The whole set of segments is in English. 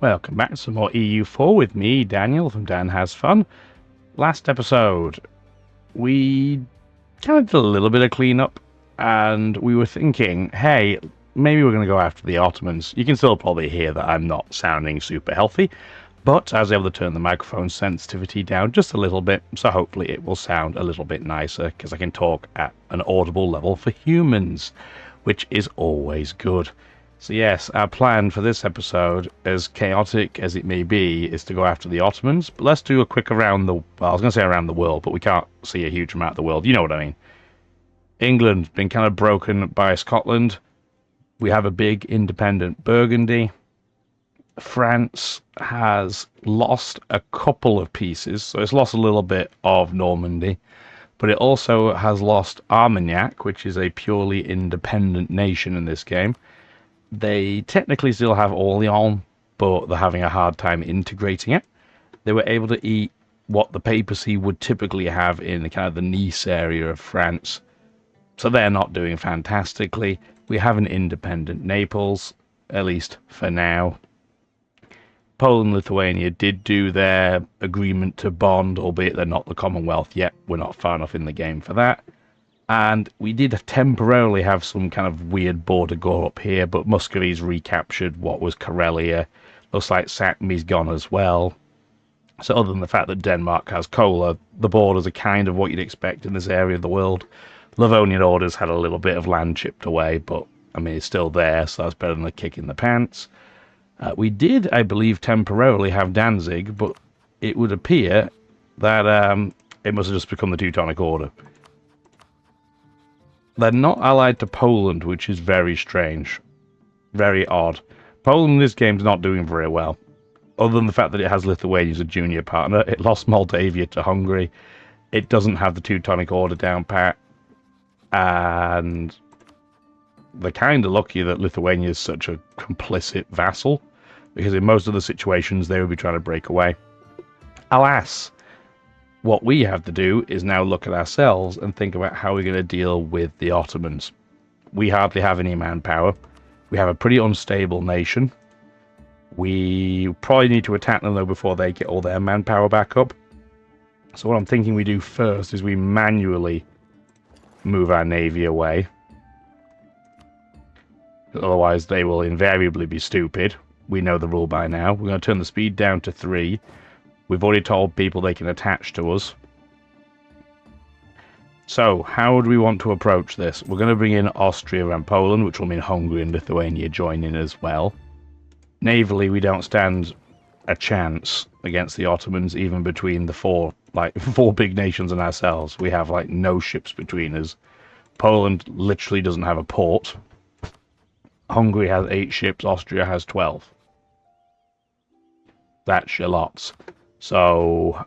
Welcome back to some more EU4 with me, Daniel, from Dan Has Fun. Last episode, we kind of did a little bit of cleanup, and we were thinking, hey, maybe we're going to go after the Ottomans. You can still probably hear that I'm not sounding super healthy, but I was able to turn the microphone sensitivity down just a little bit, so hopefully it will sound a little bit nicer, because I can talk at an audible level for humans, which is always good. So yes, our plan for this episode, as chaotic as it may be, is to go after the Ottomans. But let's do a quick around the... Well, I was going to say around the world, but we can't see a huge amount of the world. You know what I mean. England's been kind of broken by Scotland. We have a big independent Burgundy. France has lost a couple of pieces, so it's lost a little bit of Normandy. But it also has lost Armagnac, which is a purely independent nation in this game. They technically still have Orleans, but they're having a hard time integrating it. They were able to eat what the papacy would typically have in kind of the Nice area of France. So they're not doing fantastically. We have an independent Naples, at least for now. Poland and Lithuania did do their agreement to bond, albeit they're not the Commonwealth yet. We're not far enough in the game for that. And we did temporarily have some kind of weird border go up here, but Muscovy's recaptured what was Karelia. Looks like Sacme's gone as well. So other than the fact that Denmark has Kola, the borders are kind of what you'd expect in this area of the world. Livonian Order's had a little bit of land chipped away, but I mean, it's still there, so that's better than a kick in the pants. We did, I believe, temporarily have Danzig, but it would appear that it must have just become the Teutonic Order. They're not allied to Poland, which is very strange. Very odd. Poland in this game's not doing very well. Other than the fact that it has Lithuania as a junior partner, it lost Moldavia to Hungary. It doesn't have the Teutonic Order down pat. And they're kind of lucky that Lithuania is such a complicit vassal, because in most of the situations they would be trying to break away. Alas! What we have to do is now look at ourselves and think about how we're going to deal with the Ottomans. We hardly have any manpower. We have a pretty unstable nation. We probably need to attack them though before they get all their manpower back up. So what I'm thinking we do first is we manually move our navy away. Otherwise they will invariably be stupid. We know the rule by now. We're going to turn the speed down to 3. We've already told people they can attach to us. So, how would we want to approach this? We're going to bring in Austria and Poland, which will mean Hungary and Lithuania join in as well. Navally, we don't stand a chance against the Ottomans, even between the four big nations and ourselves. We have no ships between us. Poland literally doesn't have a port. Hungary has 8 ships, Austria has 12. That's your lots. So,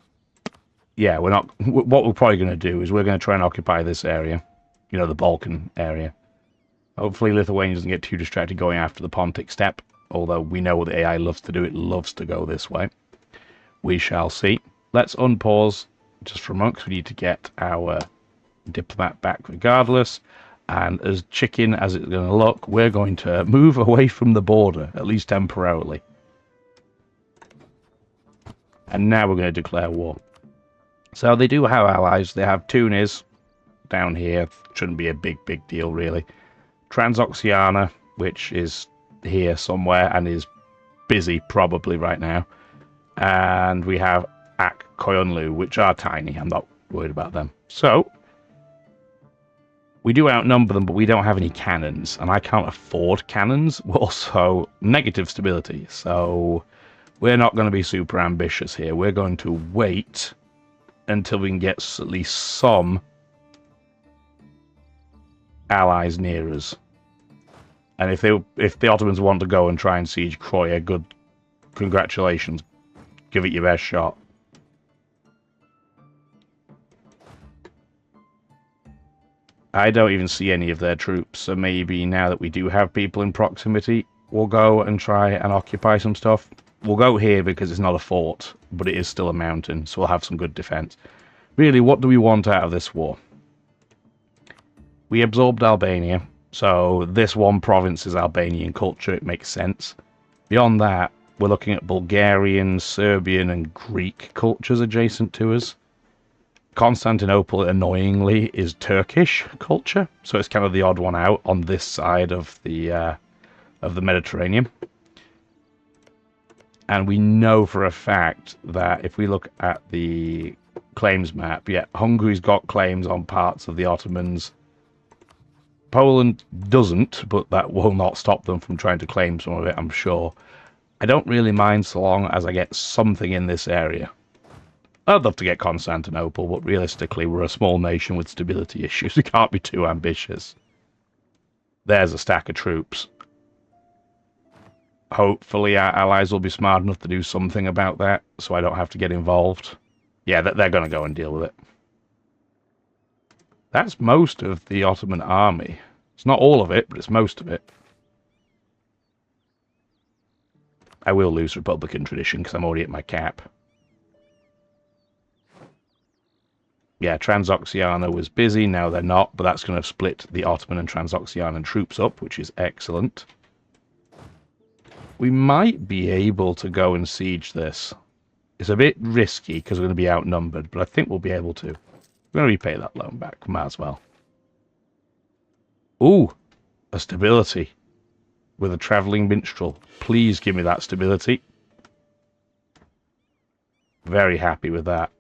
yeah, what we're probably going to do is we're going to try and occupy this area. You know, the Balkan area. Hopefully Lithuania doesn't get too distracted going after the Pontic steppe. Although we know what the AI loves to do. It loves to go this way. We shall see. Let's unpause just for a moment, because we need to get our diplomat back regardless. And as chicken as it's going to look, we're going to move away from the border, at least temporarily. And now we're going to declare war. So they do have allies. They have Tunis down here. Shouldn't be a big deal, really. Transoxiana, which is here somewhere and is busy probably right now. And we have Ak Koyunlu, which are tiny. I'm not worried about them. So, we do outnumber them, but we don't have any cannons. And I can't afford cannons. Also, negative stability. So we're not going to be super ambitious here. We're going to wait until we can get at least some allies near us. And if the Ottomans want to go and try and siege Croya, good, congratulations. Give it your best shot. I don't even see any of their troops, so maybe now that we do have people in proximity, we'll go and try and occupy some stuff. We'll go here because it's not a fort, but it is still a mountain, so we'll have some good defense. Really, what do we want out of this war? We absorbed Albania, so this one province is Albanian culture, it makes sense. Beyond that, We're looking at Bulgarian, Serbian, and Greek cultures adjacent to us. Constantinople, annoyingly, is Turkish culture, so it's kind of the odd one out on this side of the Mediterranean. And we know for a fact that if we look at the claims map, yeah, Hungary's got claims on parts of the Ottomans. Poland doesn't, but that will not stop them from trying to claim some of it, I'm sure. I don't really mind so long as I get something in this area. I'd love to get Constantinople, but realistically, we're a small nation with stability issues. We can't be too ambitious. There's a stack of troops. Hopefully our allies will be smart enough to do something about that, so I don't have to get involved. Yeah, they're going to go and deal with it. That's most of the Ottoman army. It's not all of it, but it's most of it. I will lose Republican tradition because I'm already at my cap. Yeah, Transoxiana was busy, now they're not, but that's going to split the Ottoman and Transoxianan troops up, which is excellent. We might be able to go and siege this. It's a bit risky because we're going to be outnumbered, but I think we'll be able to. We're going to repay that loan back, might as well. Ooh, a stability with a travelling minstrel. Please give me that stability. Very happy with that.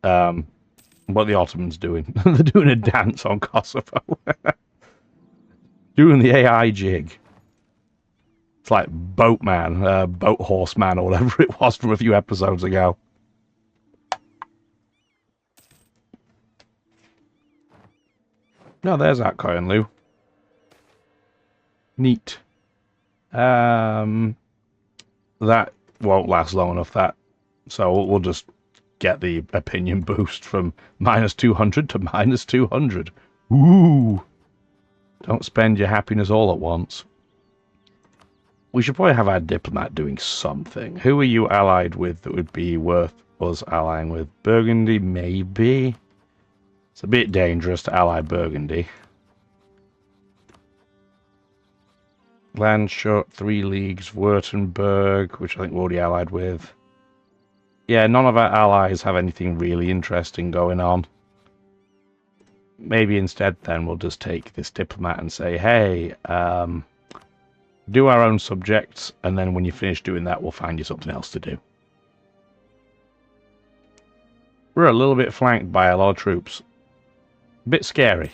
What are the Ottomans doing? They're doing a dance on Kosovo. Doing the AI jig. It's like Boatman, Boat Horseman, or whatever it was from a few episodes ago. No, there's that coin, Lou. Neat. That won't last long enough, that. So we'll just get the opinion boost from -200 to -200. Ooh! Don't spend your happiness all at once. We should probably have our diplomat doing something. Who are you allied with that would be worth us allying with? Burgundy, maybe? It's a bit dangerous to ally Burgundy. Landshut, 3 leagues, Württemberg, which I think we're already allied with. Yeah, none of our allies have anything really interesting going on. Maybe instead then we'll just take this diplomat and say, hey, do our own subjects, and then when you finish doing that, we'll find you something else to do. We're a little bit flanked by a lot of troops. A bit scary.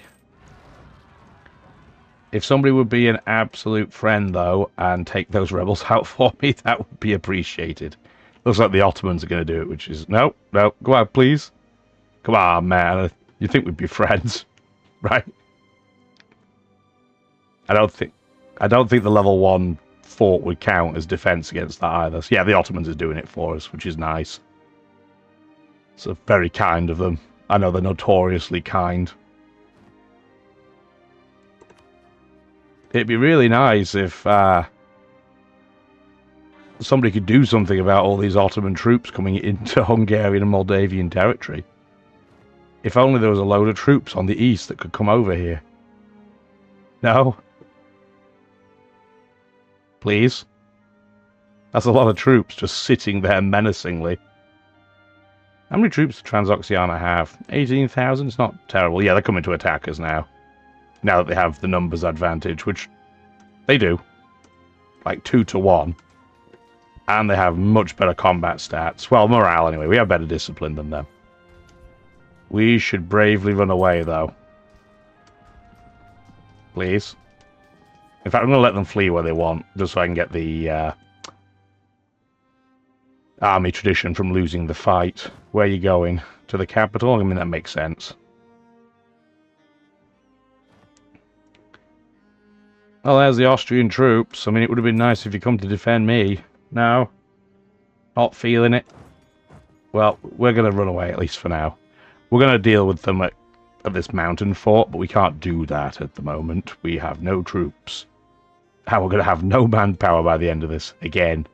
If somebody would be an absolute friend, though, and take those rebels out for me, that would be appreciated. Looks like the Ottomans are going to do it, which is... No, go out, please. Come on, man. You think we'd be friends, right? I don't think the level 1 fort would count as defense against that either. So yeah, the Ottomans is doing it for us, which is nice. It's very kind of them. I know they're notoriously kind. It'd be really nice if somebody could do something about all these Ottoman troops coming into Hungarian and Moldavian territory. If only there was a load of troops on the east that could come over here. No? Please? That's a lot of troops just sitting there menacingly. How many troops does Transoxiana have? 18,000? It's not terrible. Yeah, they're coming to attack us now. Now that they have the numbers advantage, which they do. Like 2 to 1. And they have much better combat stats. Well, morale anyway. We have better discipline than them. We should bravely run away, though. Please. In fact, I'm going to let them flee where they want, just so I can get the army tradition from losing the fight. Where are you going? To the capital? I mean, that makes sense. Well, there's the Austrian troops. I mean, it would have been nice if you come to defend me. No? Not feeling it? Well, we're going to run away, at least for now. We're going to deal with them at this mountain fort, but we can't do that at the moment. We have no troops. And we're going to have no manpower by the end of this, again.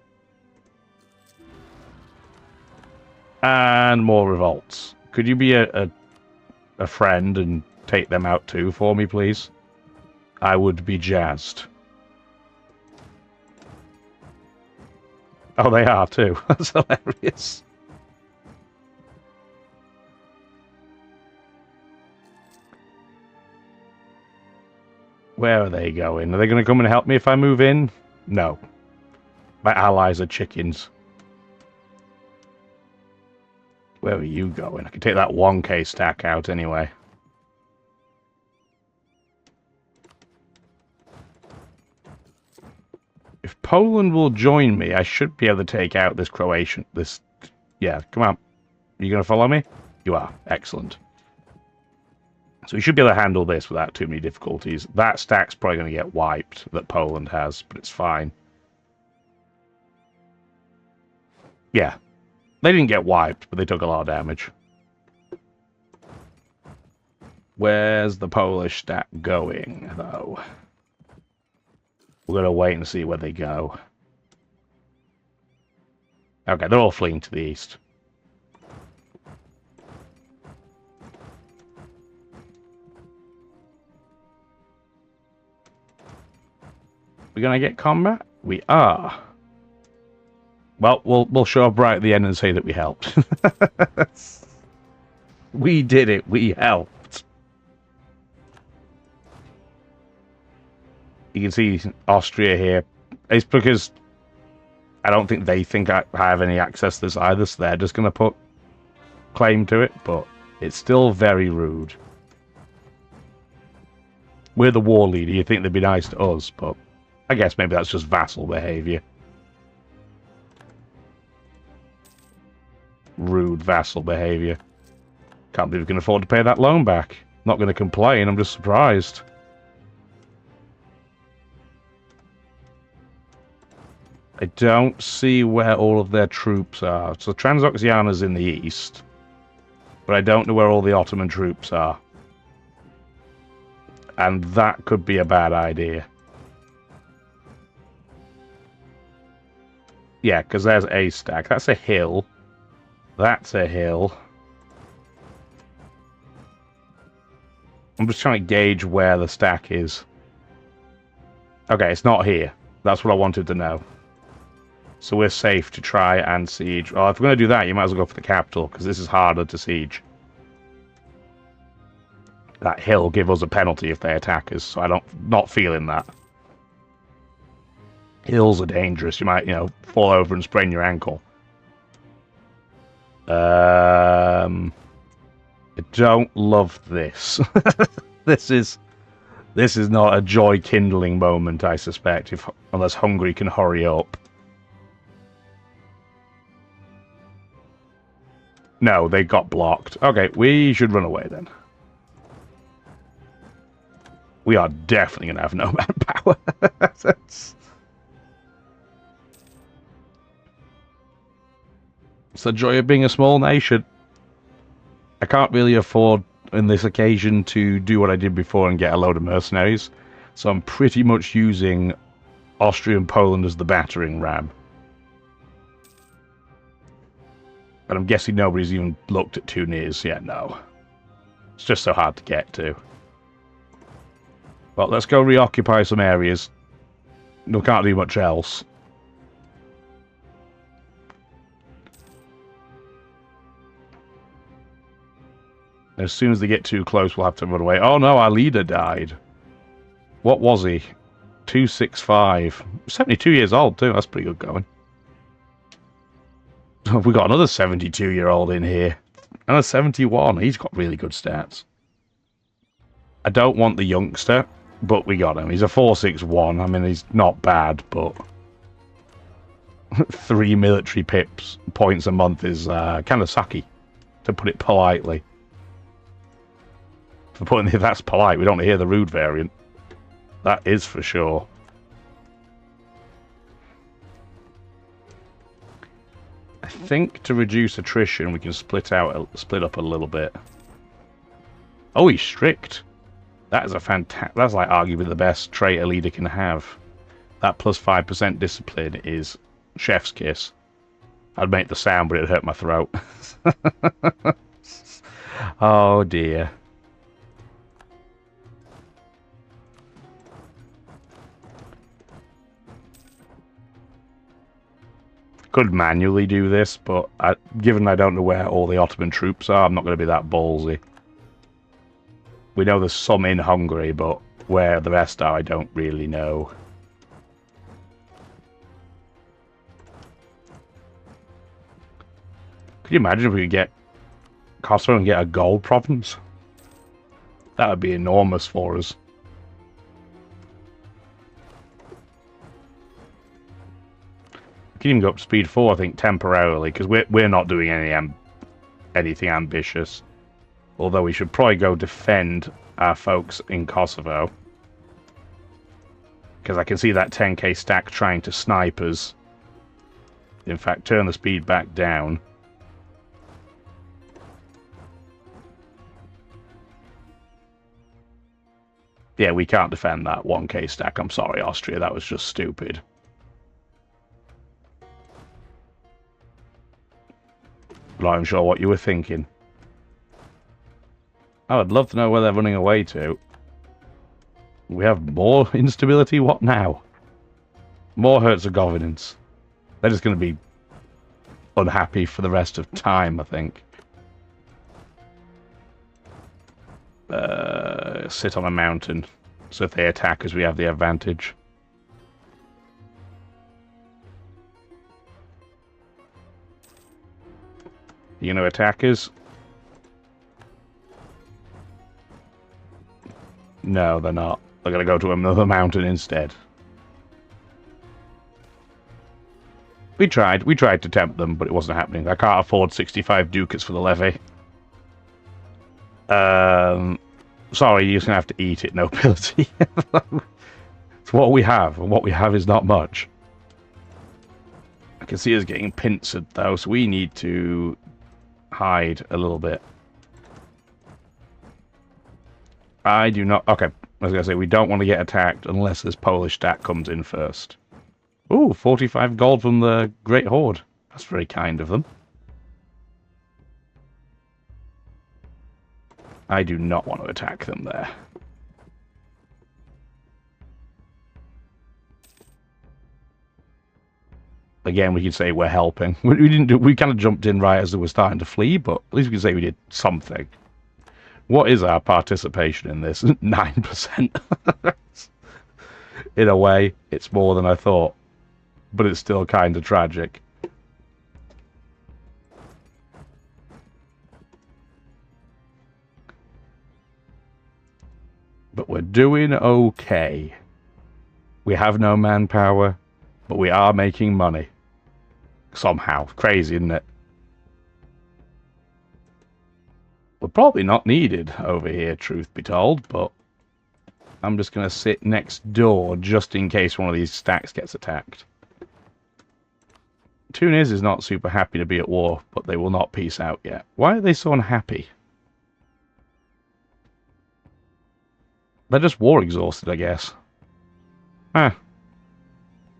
And more revolts. Could you be a friend and take them out too for me, please? I would be jazzed. Oh, they are too. That's hilarious. Where are they going? Are they going to come and help me if I move in? No. My allies are chickens. Where are you going? I can take that 1k stack out anyway. If Poland will join me, I should be able to take out this Croatian. Yeah, come on. Are you going to follow me? You are. Excellent. So we should be able to handle this without too many difficulties. That stack's probably going to get wiped that Poland has, but it's fine. Yeah. They didn't get wiped, but they took a lot of damage. Where's the Polish stack going, though? We're going to wait and see where they go. Okay, they're all fleeing to the east. We're going to get combat? We are. Well, we'll show up right at the end and say that we helped. We did it. We helped. You can see Austria here. It's because I don't think they think I have any access to this either, so they're just going to put claim to it, but it's still very rude. We're the war leader. You think they'd be nice to us, but I guess maybe that's just vassal behavior. Rude vassal behavior. Can't believe we can afford to pay that loan back. Not going to complain, I'm just surprised. I don't see where all of their troops are. So Transoxiana's in the east, but I don't know where all the Ottoman troops are. And that could be a bad idea. Yeah, because there's a stack. That's a hill. That's a hill. I'm just trying to gauge where the stack is. Okay, it's not here. That's what I wanted to know. So we're safe to try and siege. Well, if we're going to do that, you might as well go for the capital, because this is harder to siege. That hill give us a penalty if they attack us, so not feeling that. Hills are dangerous. You might, fall over and sprain your ankle. I don't love this. This is not a joy-kindling moment, I suspect, unless Hungary can hurry up. No, they got blocked. Okay, we should run away then. We are definitely going to have no manpower. It's the joy of being a small nation. I can't really afford, in this occasion, to do what I did before and get a load of mercenaries. So I'm pretty much using Austria and Poland as the battering ram. But I'm guessing nobody's even looked at Tunis yet. No. It's just so hard to get to. Well, let's go reoccupy some areas. We can't do much else. As soon as they get too close, we'll have to run away. Oh no, our leader died. What was he? 265. 72 years old too. That's pretty good going. We got another 72-year-old in here. And a 71. He's got really good stats. I don't want the youngster, but we got him. He's a 461. I mean, he's not bad, but 3 military points a month is kind of sucky, to put it politely. If that's polite, we don't hear the rude variant. That is for sure. I think to reduce attrition, we can split up a little bit. Oh, he's strict. That is a fantastic. That's like arguably the best trait a leader can have. That plus 5% discipline is chef's kiss. I'd make the sound, but it'd hurt my throat. Oh dear. Could manually do this, but given I don't know where all the Ottoman troops are, I'm not going to be that ballsy. We know there's some in Hungary, but where the rest are, I don't really know. Could you imagine if we could get Kosovo and get a gold province? That would be enormous for us. We can even go up to speed 4, I think, temporarily, because we're not doing anything ambitious. Although we should probably go defend our folks in Kosovo. Because I can see that 10k stack trying to snipe us. In fact, turn the speed back down. Yeah, we can't defend that 1k stack. I'm sorry, Austria. That was just stupid. Not even sure what you were thinking. I would love to know where they're running away to. We have more instability? What now? More Herzegovinians. They're just going to be unhappy for the rest of time, I think. Sit on a mountain. So if they attack us, we have the advantage. You know, attackers? No, they're not. They're going to go to another mountain instead. We tried to tempt them, but it wasn't happening. I can't afford 65 ducats for the levy. Sorry, you're just going to have to eat it, nobility. It's what we have, and what we have is not much. I can see us getting pincered, though, so we need to hide a little bit. I do not... Okay, I was going to say, we don't want to get attacked unless this Polish stack comes in first. Ooh, 45 gold from the Great Horde. That's very kind of them. I do not want to attack them there. Again, we could say we're helping. We didn't do. We kind of jumped in right as they were starting to flee, but at least we can say we did something. What is our participation in this? 9%. In a way, it's more than I thought, but it's still kind of tragic. But we're doing okay. We have no manpower, but we are making money. Somehow. Crazy, isn't it? We're probably not needed over here, truth be told, but I'm just going to sit next door just in case one of these stacks gets attacked. Tunis is not super happy to be at war, but they will not peace out yet. Why are they so unhappy? They're just war exhausted, I guess. Ah.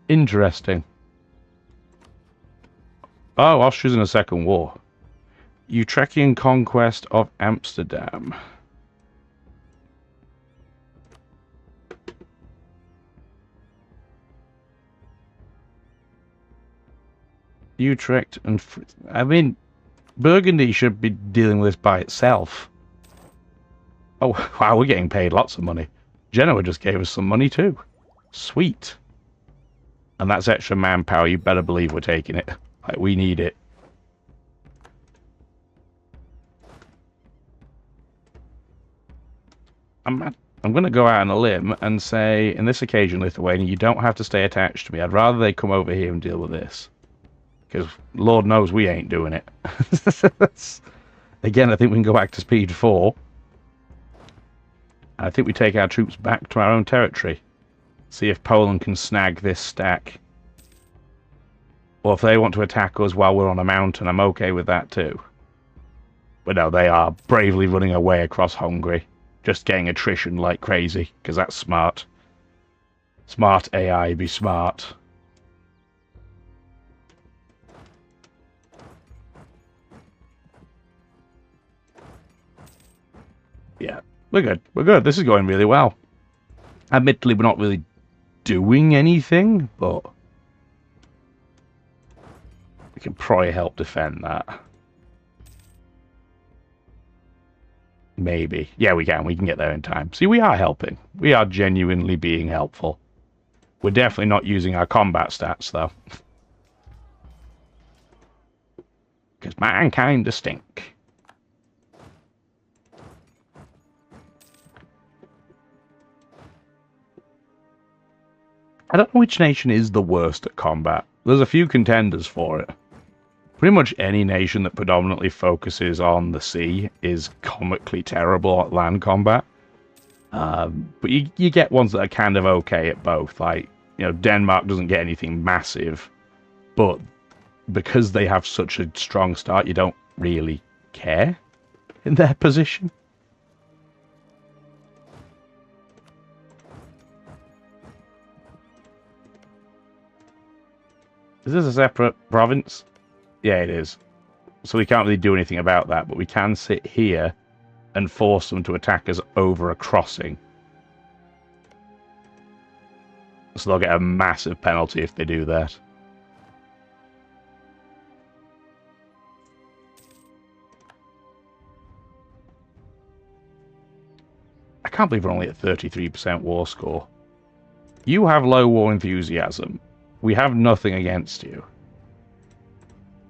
Interesting. Oh, Austria's in a second war. Utrechian conquest of Amsterdam. Utrecht and... I mean, Burgundy should be dealing with this by itself. Oh, wow, we're getting paid lots of money. Genoa just gave us some money too. Sweet. And that's extra manpower. You better believe we're taking it. Like, we need it. I'm going to go out on a limb and say, in this occasion, Lithuania, you don't have to stay attached to me. I'd rather they come over here and deal with this. Because Lord knows we ain't doing it. Again, I think we can go back to speed 4. I think we take our troops back to our own territory. See if Poland can snag this stack. Or if they want to attack us while we're on a mountain, I'm okay with that too. But no, they are bravely running away across Hungary. Just getting attrition like crazy, because that's smart. Smart AI be smart. Yeah, we're good. We're good. This is going really well. Admittedly, we're not really doing anything, but... can probably help defend that. Maybe. Yeah, we can. We can get there in time. See, we are helping. We are genuinely being helpful. We're definitely not using our combat stats, though. Because mankind stink. I don't know which nation is the worst at combat. There's a few contenders for it. Pretty much any nation that predominantly focuses on the sea is comically terrible at land combat. But you get ones that are kind of okay at both. Like, you know, Denmark doesn't get anything massive, but because they have such a strong start, you don't really care in their position. Is this a separate province? Yeah, it is. So we can't really do anything about that, but we can sit here and force them to attack us over a crossing. So they'll get a massive penalty if they do that. I can't believe we're only at 33% war score. You have low war enthusiasm. We have nothing against you.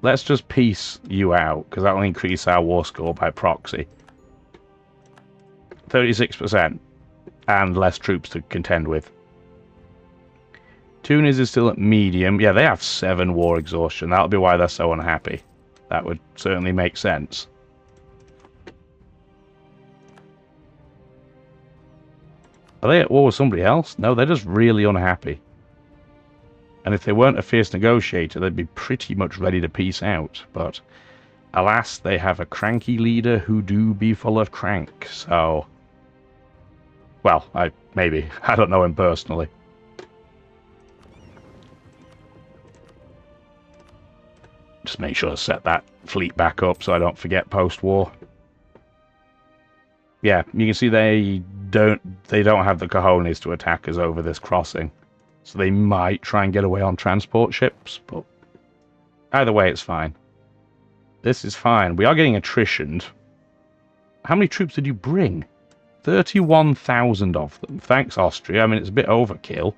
Let's just peace you out, because that will increase our war score by proxy. 36%. And less troops to contend with. Tunis is still at medium. Yeah, they have 7 war exhaustion. That'll be why they're so unhappy. That would certainly make sense. Are they at war with somebody else? No, they're just really unhappy. And if they weren't a fierce negotiator, they'd be pretty much ready to peace out. But alas, they have a cranky leader who do be full of crank, so... Well, maybe. I don't know him personally. Just make sure to set that fleet back up so I don't forget post-war. Yeah, you can see they don't have the cojones to attack us over this crossing. So they might try and get away on transport ships, but either way, it's fine. This is fine. We are getting attritioned. How many troops did you bring? 31,000 of them. Thanks, Austria. I mean, it's a bit overkill.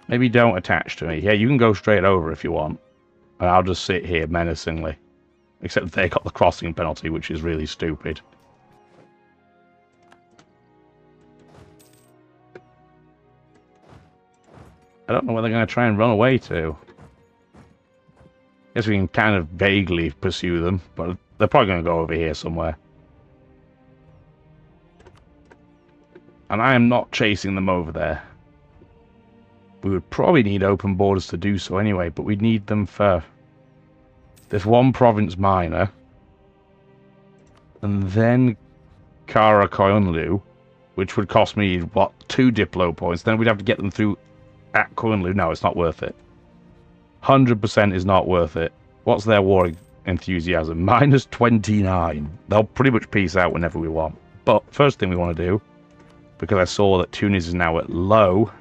Maybe don't attach to me. Yeah, you can go straight over if you want. And I'll just sit here menacingly. Except they got the crossing penalty, which is really stupid. I don't know where they're going to try and run away to. Guess we can kind of vaguely pursue them, but they're probably going to go over here somewhere. And I am not chasing them over there. We would probably need open borders to do so anyway, but we need them for this one province minor. And then Kara-Koyunlu, which would cost me, what, 2 Diplo points. Then we'd have to get them through at Koyunlu. No, it's not worth it. 100% is not worth it. What's their war enthusiasm? Minus 29. They'll pretty much peace out whenever we want. But first thing we want to do, because I saw that Tunis is now at low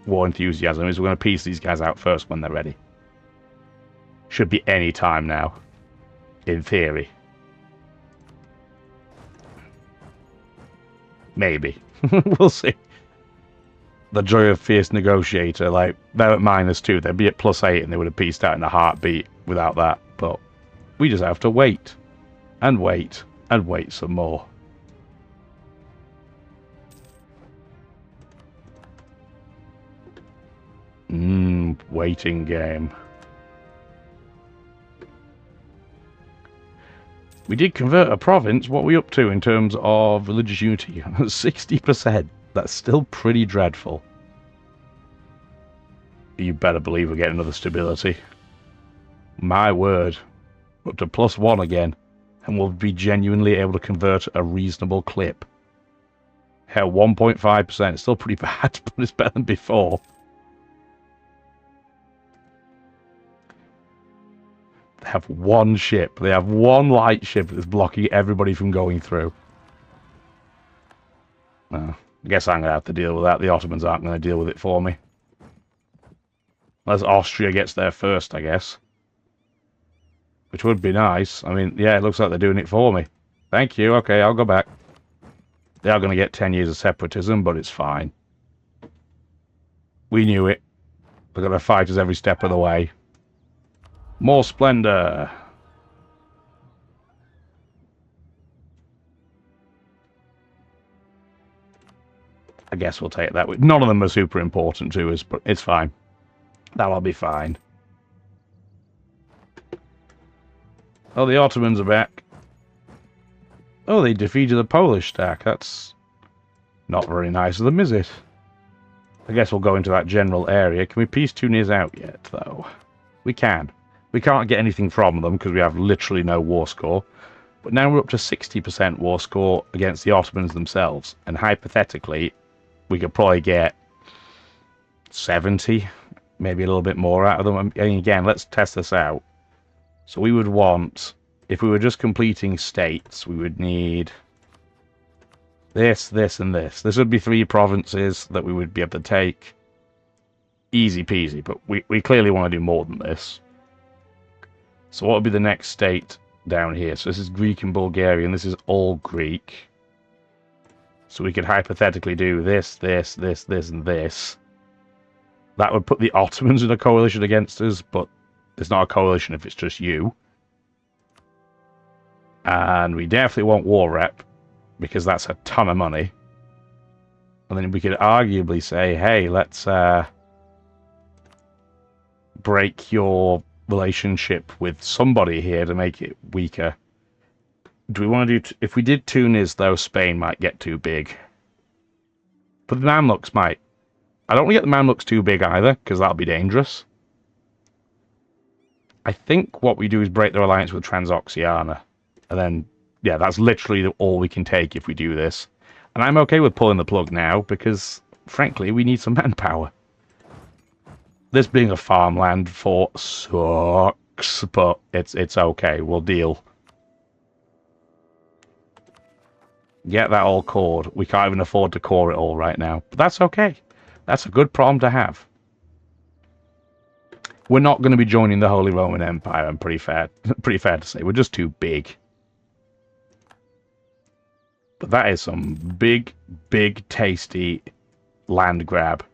war enthusiasm, is we're going to piece these guys out first when they're ready. Should be any time now, in theory. Maybe. We'll see. The joy of fierce negotiator, like, they're at -2, they'd be at +8 and they would have pieced out in a heartbeat without that, but we just have to wait, and wait, and wait some more. Waiting game. We did convert a province. What are we up to in terms of religious unity? 60%. That's still pretty dreadful. You better believe we're getting another stability. My word. Up to +1 again. And we'll be genuinely able to convert a reasonable clip. Hell, 1.5%. It's still pretty bad, but it's better than before. They have one ship. They have one light ship that's blocking everybody from going through. Well, I guess I'm going to have to deal with that. The Ottomans aren't going to deal with it for me. Unless Austria gets there first, I guess. which would be nice. I mean, yeah, it looks like they're doing it for me. Thank you. Okay, I'll go back. They are going to get 10 years of separatism, but it's fine. We knew it. They're going to fight us every step of the way. More splendor. I guess we'll take it that way. None of them are super important to us, but it's fine. That'll be fine. Oh, the Ottomans are back. Oh, they defeated the Polish stack. That's not very nice of them, is it? I guess we'll go into that general area. Can we piece Tunis out yet, though? We can. We can't get anything from them because we have literally no war score. But now we're up to 60% war score against the Ottomans themselves. And hypothetically, we could probably get 70, maybe a little bit more out of them. And again, let's test this out. So we would want, if we were just completing states, we would need this, this, and this. This would be 3 provinces that we would be able to take. Easy peasy, but we clearly want to do more than this. So what would be the next state down here? So this is Greek and Bulgarian. This is all Greek. So we could hypothetically do this, this, this, this, and this. That would put the Ottomans in a coalition against us, but it's not a coalition if it's just you. And we definitely want war rep, because that's a ton of money. And then we could arguably say, hey, let's break your relationship with somebody here to make it weaker. Do we want to do... if we did Tunis, though, Spain might get too big. But the Mamluks might. I don't want to get the Mamluks too big either, because that'll be dangerous. I think what we do is break their alliance with Transoxiana. And then, yeah, that's literally all we can take if we do this. And I'm okay with pulling the plug now, because, frankly, we need some manpower. This being a farmland fort sucks, but it's okay. We'll deal. Get that all cored. We can't even afford to core it all right now. But that's okay. That's a good problem to have. We're not going to be joining the Holy Roman Empire, I'm pretty fair to say. We're just too big. But that is some big, big, tasty land grab.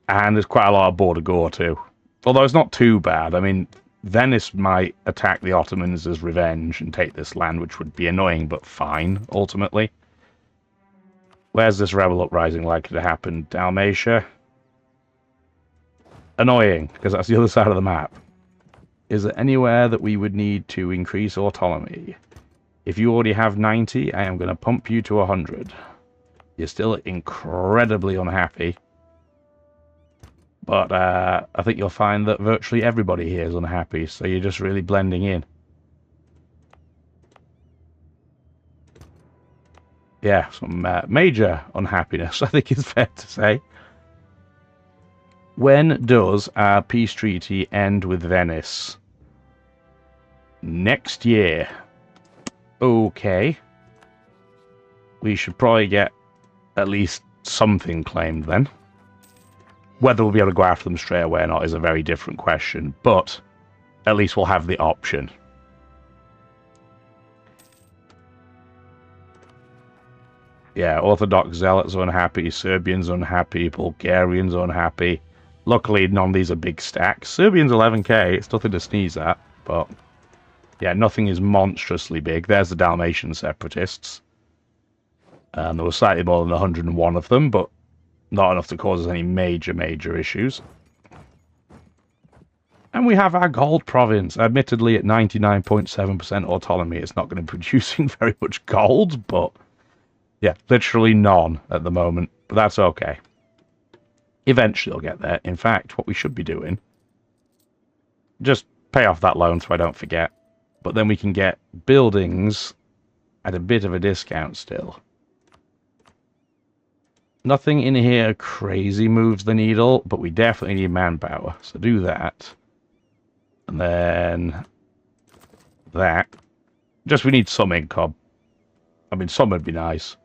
And there's quite a lot of border gore too. Although it's not too bad. I mean, Venice might attack the Ottomans as revenge and take this land, which would be annoying, but fine, ultimately. Where's this rebel uprising likely to happen? Dalmatia? Annoying, because that's the other side of the map. Is there anywhere that we would need to increase autonomy? If you already have 90, I am going to pump you to 100. You're still incredibly unhappy. But I think you'll find that virtually everybody here is unhappy, so you're just really blending in. Yeah, some major unhappiness, I think is fair to say. When does our peace treaty end with Venice? Next year. Okay. We should probably get at least something claimed then. Whether we'll be able to go after them straight away or not is a very different question, but at least we'll have the option. Yeah, Orthodox Zealots unhappy, Serbians unhappy, Bulgarians unhappy. Luckily, none of these are big stacks. Serbians 11k, it's nothing to sneeze at, but yeah, nothing is monstrously big. There's the Dalmatian separatists. And there was slightly more than 101 of them, but not enough to cause us any major issues. And we have our gold province. Admittedly, at 99.7% autonomy, it's not going to be producing very much gold, but yeah, literally none at the moment. But that's okay. Eventually, we'll get there. In fact, what we should be doing, just pay off that loan so I don't forget. But then we can get buildings at a bit of a discount still. Nothing in here crazy moves the needle, but we definitely need manpower. So do that. And then that. Just we need some income. I mean, some would be nice.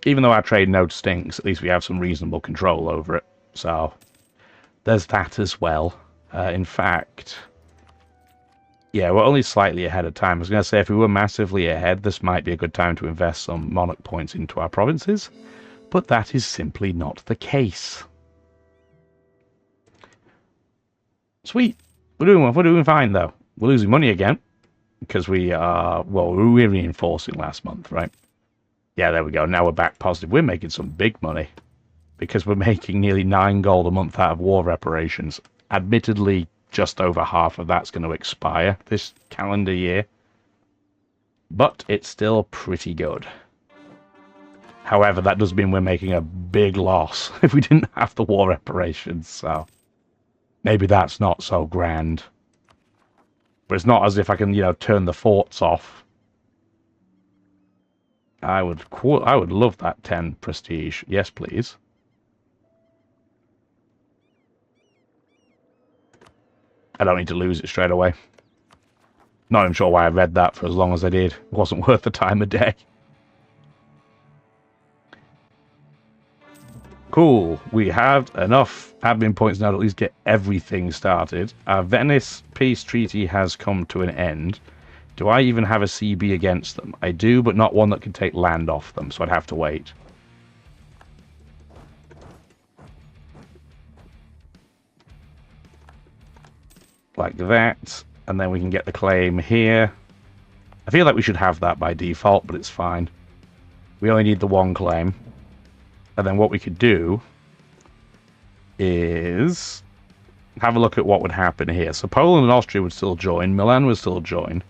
Even though our trade node stinks, at least we have some reasonable control over it. So there's that as well. In fact, yeah, we're only slightly ahead of time. I was going to say, if we were massively ahead, this might be a good time to invest some monarch points into our provinces, but that is simply not the case. Sweet. We're doing fine, though. We're losing money again, because we are, well, we were reinforcing last month, right? Yeah, there we go. Now we're back positive. We're making some big money, because we're making nearly 9 gold a month out of war reparations. Admittedly, just over half of that's going to expire this calendar year. But it's still pretty good. However, that does mean we're making a big loss if we didn't have the war reparations, so maybe that's not so grand. But it's not as if I can, turn the forts off. I would love that 10 prestige. Yes, please. I don't need to lose it straight away. Not even sure why I read that for as long as I did. It wasn't worth the time of day. Cool. We have enough admin points now to at least get everything started. Our Venice peace treaty has come to an end. Do I even have a CB against them? I do, but not one that can take land off them, so I'd have to wait. Like that, and then we can get the claim here. I feel like we should have that by default, but it's fine. We only need the one claim. And then what we could do is have a look at what would happen here. So Poland and Austria would still join. Milan would still join.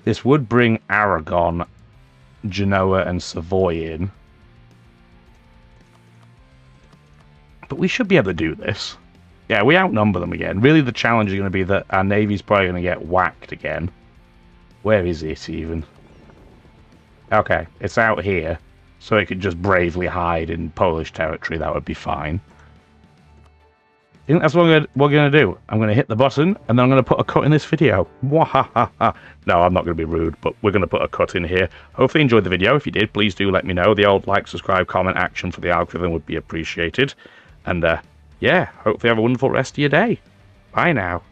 This would bring Aragon, Genoa, and Savoy in. But we should be able to do this. Yeah, we outnumber them again. Really, the challenge is going to be that our navy's probably going to get whacked again. Where is it, even? Okay, it's out here. So it could just bravely hide in Polish territory. That would be fine. I think that's what we're going to do. I'm going to hit the button, and then I'm going to put a cut in this video. Mwahaha. No, I'm not going to be rude, but we're going to put a cut in here. Hopefully you enjoyed the video. If you did, please do let me know. The old like, subscribe, comment action for the algorithm would be appreciated. And, yeah, hopefully have a wonderful rest of your day. Bye now.